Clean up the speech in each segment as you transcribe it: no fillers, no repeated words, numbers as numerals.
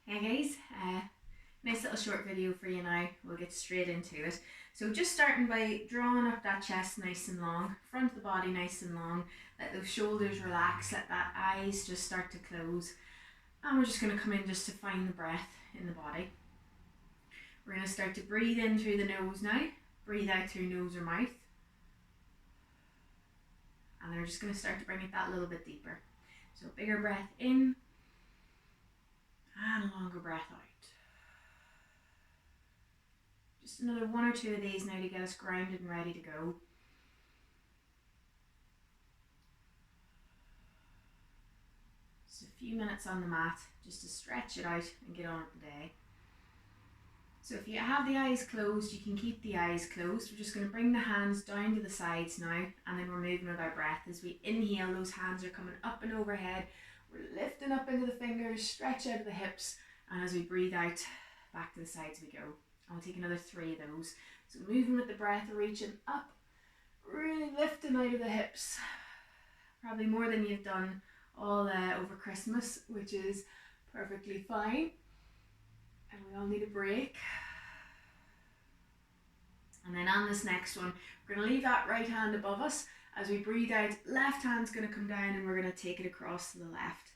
Hey guys, nice little short video for you now. We'll get straight into it. So just starting by drawing up that chest nice and long, front of the body nice and long, let those shoulders relax, let that eyes just start to close. And we're just going to come in just to find the breath in the body. We're going to start to breathe in through the nose now, breathe out through nose or mouth. And then we're just going to start to bring it that little bit deeper. So bigger breath in and a longer breath out. Just another one or two of these now to get us grounded and ready to go. Just a few minutes on the mat just to stretch it out and get on with the day. So if you have the eyes closed, you can keep the eyes closed. We're just going to bring the hands down to the sides now, and then we're moving with our breath. As we inhale, those hands are coming up and overhead. We're lifting up into the fingers, stretch out of the hips, and as we breathe out, back to the sides we go. I'll take another 3 of those. So moving with the breath, reaching up, really lifting out of the hips. Probably more than you've done all over Christmas, which is perfectly fine. And we all need a break. And then on this next one, we're going to leave that right hand above us. As we breathe out, left hand's going to come down and we're going to take it across to the left.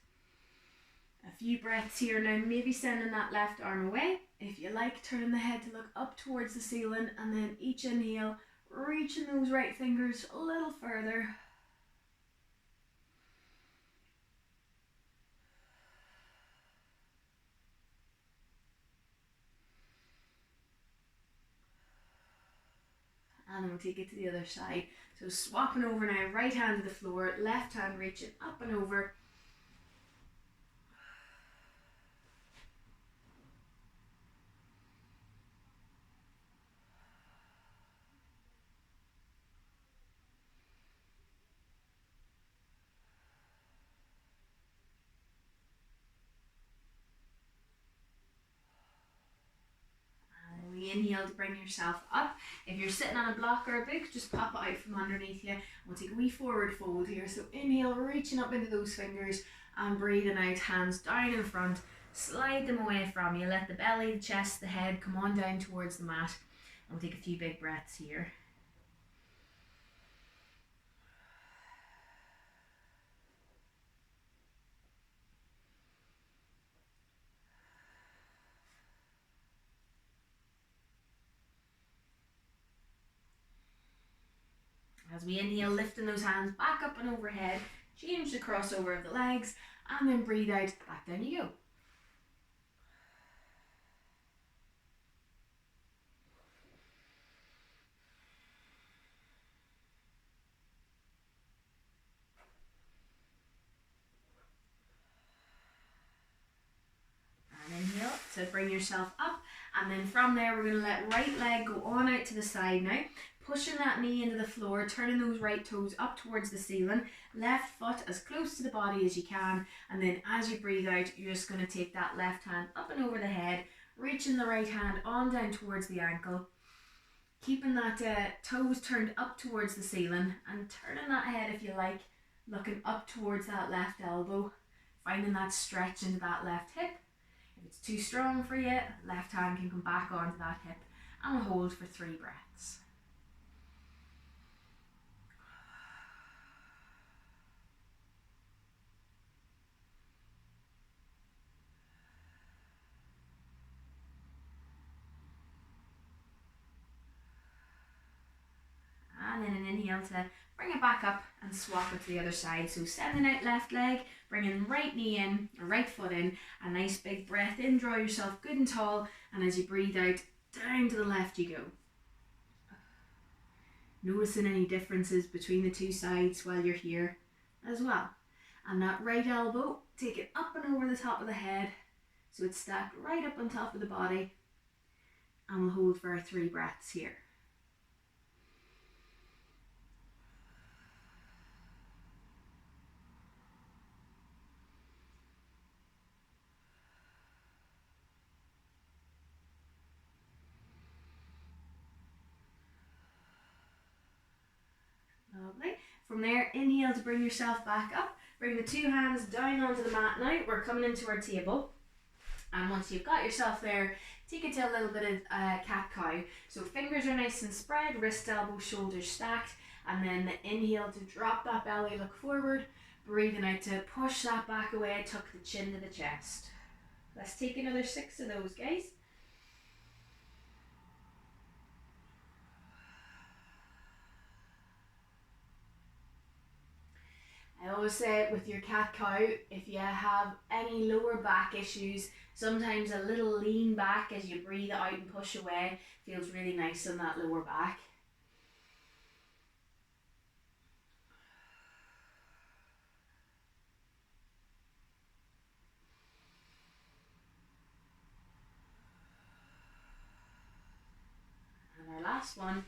A few breaths here now, maybe sending that left arm away. If you like, turning the head to look up towards the ceiling, and then each inhale, reaching those right fingers a little further. And then we'll take it to the other side. So swapping over now, right hand to the floor, left hand reaching up and over. Inhale to bring yourself up. If you're sitting on a block or a book, just pop it out from underneath you. We'll take a wee forward fold here. So inhale, reaching up into those fingers, and breathing out, hands down in front. Slide them away from you. Let the belly, the chest, the head come on down towards the mat. And we'll take a few big breaths here. As we inhale, lifting those hands back up and overhead, change the crossover of the legs, and then breathe out, back down you go. And inhale to bring yourself up, and then from there we're going to let right leg go on out to the side now. Pushing that knee into the floor, turning those right toes up towards the ceiling, left foot as close to the body as you can, and then as you breathe out, you're just going to take that left hand up and over the head, reaching the right hand on down towards the ankle, keeping that toes turned up towards the ceiling, and turning that head, if you like, looking up towards that left elbow, finding that stretch into that left hip. If it's too strong for you, left hand can come back onto that hip, and we'll hold for 3 breaths. And then an inhale to bring it back up and swap it to the other side. So sending out left leg, bringing right knee in, or right foot in, a nice big breath in, draw yourself good and tall, and as you breathe out, down to the left you go. Noticing any differences between the 2 sides while you're here as well. And that right elbow, take it up and over the top of the head, so it's stacked right up on top of the body, and we'll hold for our 3 breaths here. Lovely. From there, inhale to bring yourself back up. Bring the 2 hands down onto the mat now. We're coming into our table. And once you've got yourself there, take it to a little bit of cat-cow. So fingers are nice and spread, wrist, elbows, shoulders stacked, and then the inhale to drop that belly, look forward, breathing out to push that back away, tuck the chin to the chest. Let's take another 6 of those, guys. I always say with your cat-cow, if you have any lower back issues, sometimes a little lean back as you breathe out and push away feels really nice on that lower back. And our last one.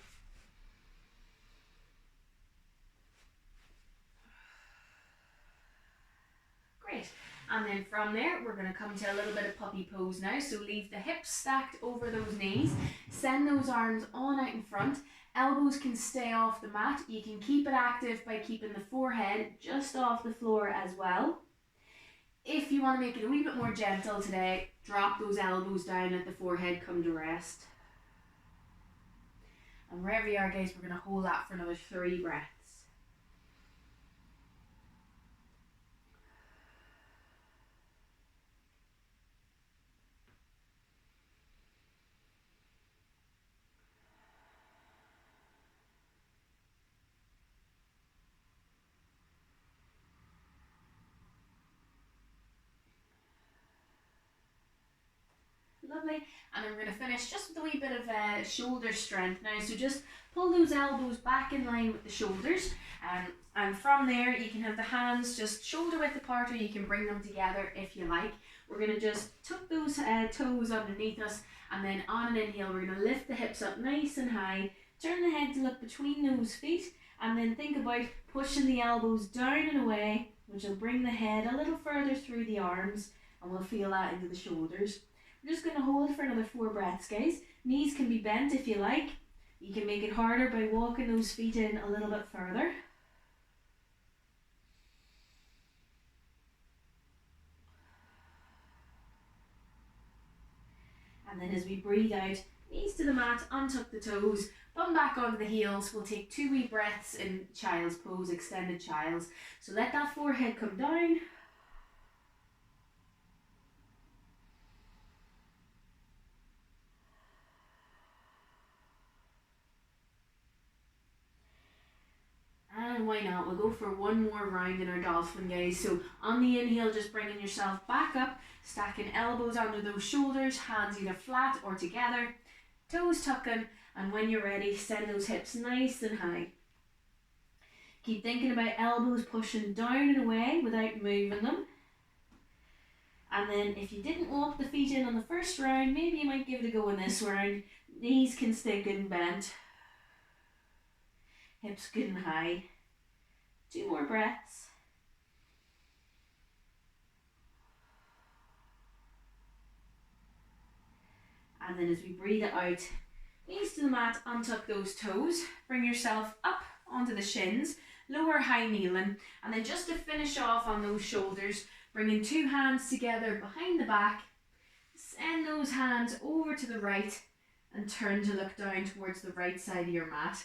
Great. And then from there, we're going to come to a little bit of puppy pose now. So leave the hips stacked over those knees. Send those arms on out in front. Elbows can stay off the mat. You can keep it active by keeping the forehead just off the floor as well. If you want to make it a wee bit more gentle today, drop those elbows down, let the forehead come to rest. And wherever you are, guys, we're going to hold that for another 3 breaths. Lovely. And then we're going to finish just with a wee bit of shoulder strength now. So just pull those elbows back in line with the shoulders. And from there, you can have the hands just shoulder width apart, or you can bring them together if you like. We're going to just tuck those toes underneath us, and then on an inhale, we're going to lift the hips up nice and high. Turn the head to look between those feet, and then think about pushing the elbows down and away, which will bring the head a little further through the arms, and we'll feel that into the shoulders. We're just going to hold for another 4 breaths, guys. Knees can be bent if you like. You can make it harder by walking those feet in a little bit further. And then as we breathe out, knees to the mat, untuck the toes, bum back onto the heels. We'll take 2 wee breaths in child's pose, extended child's. So let that forehead come down. And why not? We'll go for one more round in our dolphin, guys. So on the inhale, just bringing yourself back up, stacking elbows under those shoulders, hands either flat or together, toes tucking, and when you're ready, send those hips nice and high. Keep thinking about elbows pushing down and away without moving them. And then if you didn't walk the feet in on the first round, maybe you might give it a go in this round. Knees can stay good and bent. Hips good and high. 2 more breaths. And then as we breathe it out, knees to the mat, untuck those toes, bring yourself up onto the shins, lower high kneeling, and then just to finish off on those shoulders, bringing 2 hands together behind the back, send those hands over to the right and turn to look down towards the right side of your mat.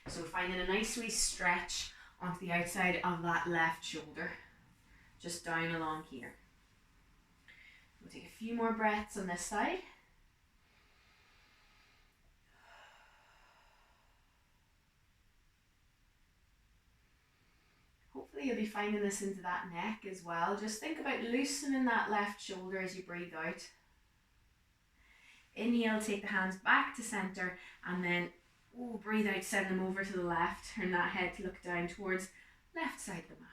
So finding a nice wee stretch onto the outside of that left shoulder, just down along here. We'll take a few more breaths on this side. Hopefully you'll be finding this into that neck as well. Just think about loosening that left shoulder as you breathe out. Inhale, take the hands back to center, and then breathe out, send them over to the left. Turn that head to look down towards left side of the mat.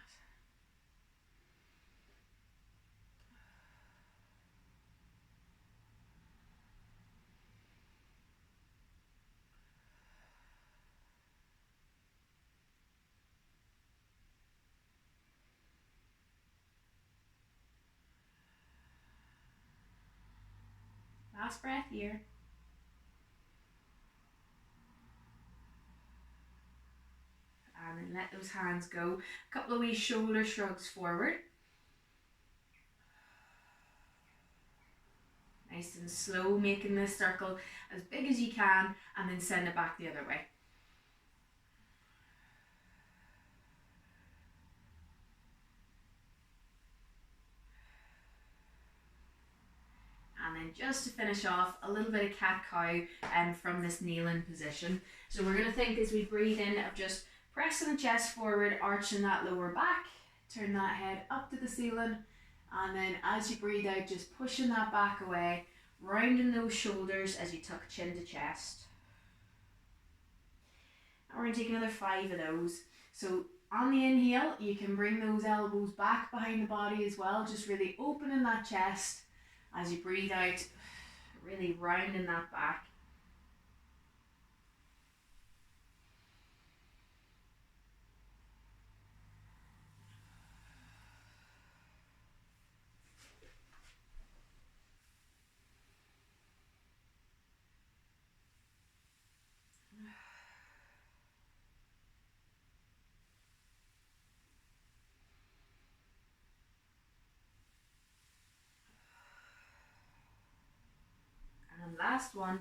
Last breath here. And then let those hands go. A couple of wee shoulder shrugs forward. Nice and slow, making this circle as big as you can, and then send it back the other way. And then just to finish off, a little bit of cat-cow from this kneeling position. So we're going to think as we breathe in of just pressing the chest forward, arching that lower back, turn that head up to the ceiling, and then as you breathe out, just pushing that back away, rounding those shoulders as you tuck chin to chest. And we're going to take another 5 of those. So on the inhale, you can bring those elbows back behind the body as well, just really opening that chest. As you breathe out, really rounding that back. And last one.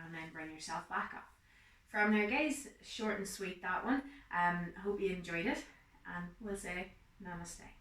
And then bring yourself back up. From there, guys, short and sweet that one. Hope you enjoyed it, and we'll say namaste.